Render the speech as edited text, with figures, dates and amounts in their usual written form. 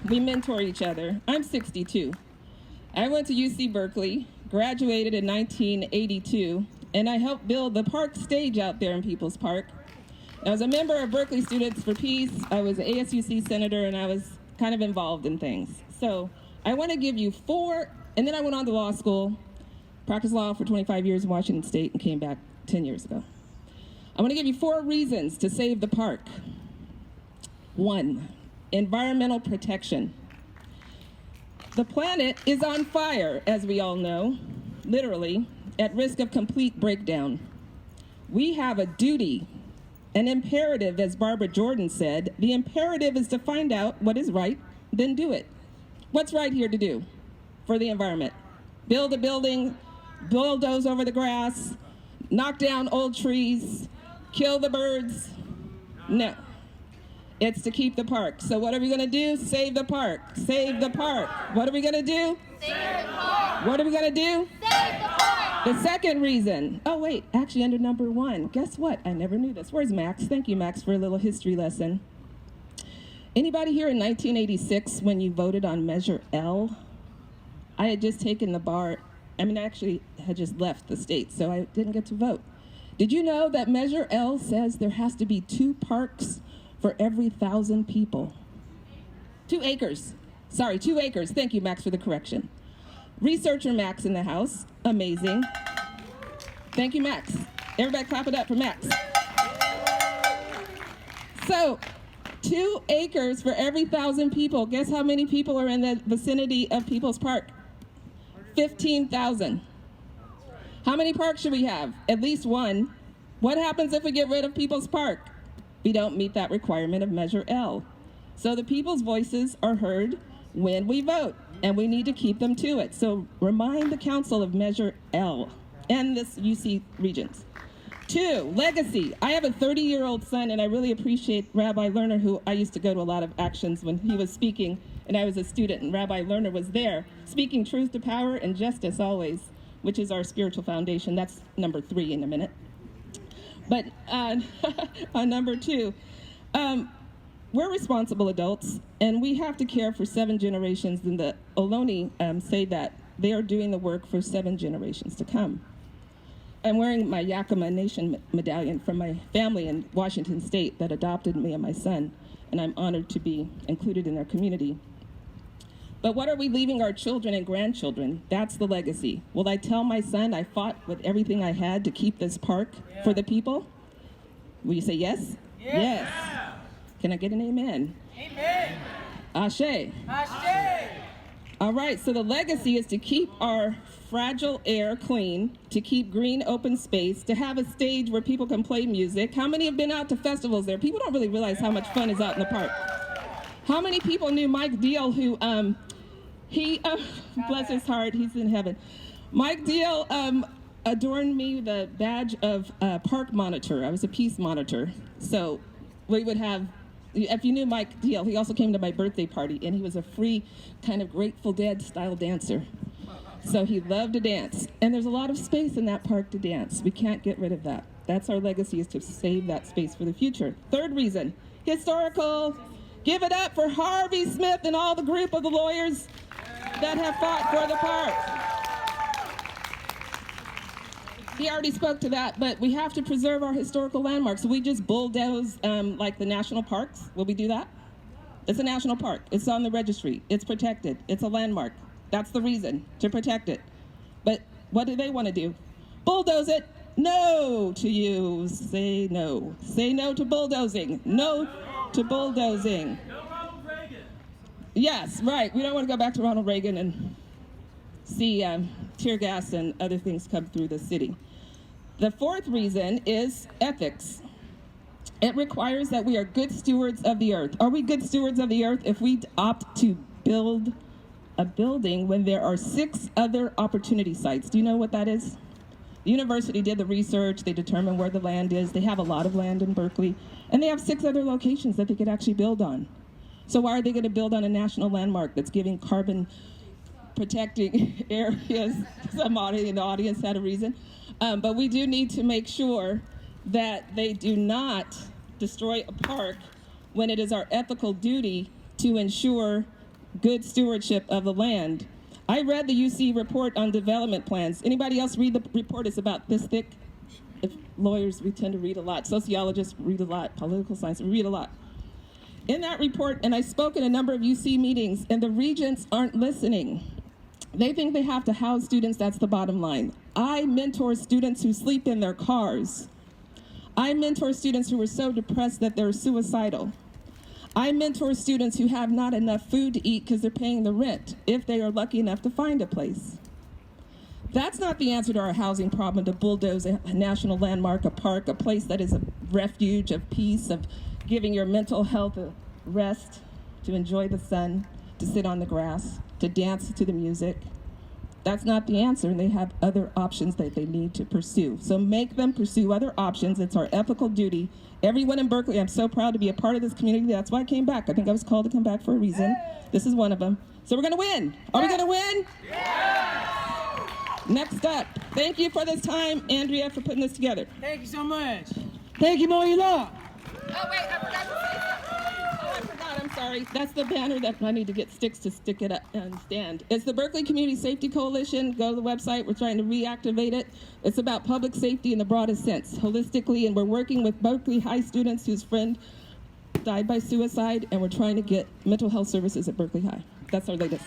we mentor each other. I'm 62. I went to UC Berkeley, graduated in 1982, and I helped build the park stage out there in People's Park. I was a member of Berkeley Students for Peace. I was an ASUC senator, and I was kind of involved in things. So I want to give you 4, and then I went on to law school, practiced law for 25 years in Washington State, and came back 10 years ago. I want to give you 4 reasons to save the park. 1, environmental protection. The planet is on fire, as we all know, literally, at risk of complete breakdown. We have a duty, an imperative, as Barbara Jordan said. The imperative is to find out what is right, then do it. What's right here to do for the environment? Build a building, bulldoze over the grass, knock down old trees, kill the birds? No. It's to keep the park. So what are we going to do? Save the park. Save the park. What are we going to do? Save the park. What are we going to do? Save the park. The second reason. Oh, wait. Actually, under number 1. Guess what? I never knew this. Where's Max? Thank you, Max, for a little history lesson. Anybody here in 1986 when you voted on Measure L? I had just taken the bar. I actually had just left the state, so I didn't get to vote. Did you know that Measure L says there has to be 2 parks for every 1,000 people? 2 acres. Sorry, 2 acres. Thank you, Max, for the correction. Researcher Max in the house. Amazing. Thank you, Max. Everybody clap it up for Max. So, 2 acres for every 1,000 people. Guess how many people are in the vicinity of People's Park? 15,000. How many parks should we have? At least 1. What happens if we get rid of People's Park? We don't meet that requirement of Measure L. So the people's voices are heard when we vote, and we need to keep them to it. So remind the council of Measure L and this UC Regents. 2, legacy. I have a 30-year-old son, and I really appreciate Rabbi Lerner, who I used to go to a lot of actions when he was speaking, and I was a student, and Rabbi Lerner was there, speaking truth to power and justice always, which is our spiritual foundation. That's number 3 in a minute. But on number 2, we're responsible adults, and we have to care for 7 generations, and the Ohlone say that they are doing the work for 7 generations to come. I'm wearing my Yakima Nation medallion from my family in Washington State that adopted me and my son, and I'm honored to be included in their community. But what are we leaving our children and grandchildren? That's the legacy. Will I tell my son I fought with everything I had to keep this park for the people? Will you say yes? Yes. Can I get an amen? Amen. Ashe. Ashe. All right, so the legacy is to keep our fragile air clean, to keep green open space, to have a stage where people can play music. How many have been out to festivals there? People don't really realize how much fun is out in the park. How many people knew Mike Deal, who, bless his heart, he's in heaven. Mike Deal adorned me with a badge of park monitor. I was a peace monitor. So we would have, if you knew Mike Deal, he also came to my birthday party, and he was a free kind of Grateful Dead style dancer. So he loved to dance. And there's a lot of space in that park to dance. We can't get rid of that. That's our legacy, is to save that space for the future. 3rd reason, historical. Give it up for Harvey Smith and all the group of the lawyers that have fought for the park. He already spoke to that, but we have to preserve our historical landmarks. So we just bulldoze like the national parks. Will we do that? It's a national park. It's on the registry. It's protected. It's a landmark. That's the reason, to protect it. But what do they want to do? Bulldoze it. No to you. Say no. Say no to bulldozing. No to bulldozing. No Ronald Reagan. Yes, right. We don't want to go back to Ronald Reagan and see tear gas and other things come through the city. The 4th reason is ethics. It requires that we are good stewards of the earth. Are we good stewards of the earth if we opt to build a building when there are 6 other opportunity sites? Do you know what that is? The university did the research. They determined where the land is. They have a lot of land in Berkeley, and they have 6 other locations that they could actually build on. So why are they going to build on a national landmark that's giving carbon protecting areas? Somebody in the audience had a reason. But we do need to make sure that they do not destroy a park when it is our ethical duty to ensure good stewardship of the land. I read the UC report on development plans. Anybody else read the report? It's about this thick. If lawyers, we tend to read a lot. Sociologists read a lot. Political science, we read a lot. In that report, and I spoke in a number of UC meetings, and the regents aren't listening. They think they have to house students, that's the bottom line. I mentor students who sleep in their cars. I mentor students who are so depressed that they're suicidal. I mentor students who have not enough food to eat because they're paying the rent, if they are lucky enough to find a place. That's not the answer to our housing problem, to bulldoze a national landmark, a park, a place that is a refuge of peace, of giving your mental health a rest, to enjoy the sun, to sit on the grass, to dance to the music. That's not the answer, and they have other options that they need to pursue. So make them pursue other options. It's our ethical duty. Everyone in Berkeley, I'm so proud to be a part of this community. That's why I came back. I think I was called to come back for a reason. This is one of them. So we're going to win. Are we going to win? Yes! Next up, thank you for this time, Andrea, for putting this together. Thank you so much. Thank you, Moni Law. Oh, wait, I forgot to say something. Oh, I forgot, I'm sorry. That's the banner that I need to get sticks to stick it up and stand. It's the Berkeley Community Safety Coalition. Go to the website. We're trying to reactivate it. It's about public safety in the broadest sense, holistically, and we're working with Berkeley High students whose friend died by suicide, and we're trying to get mental health services at Berkeley High. That's our latest.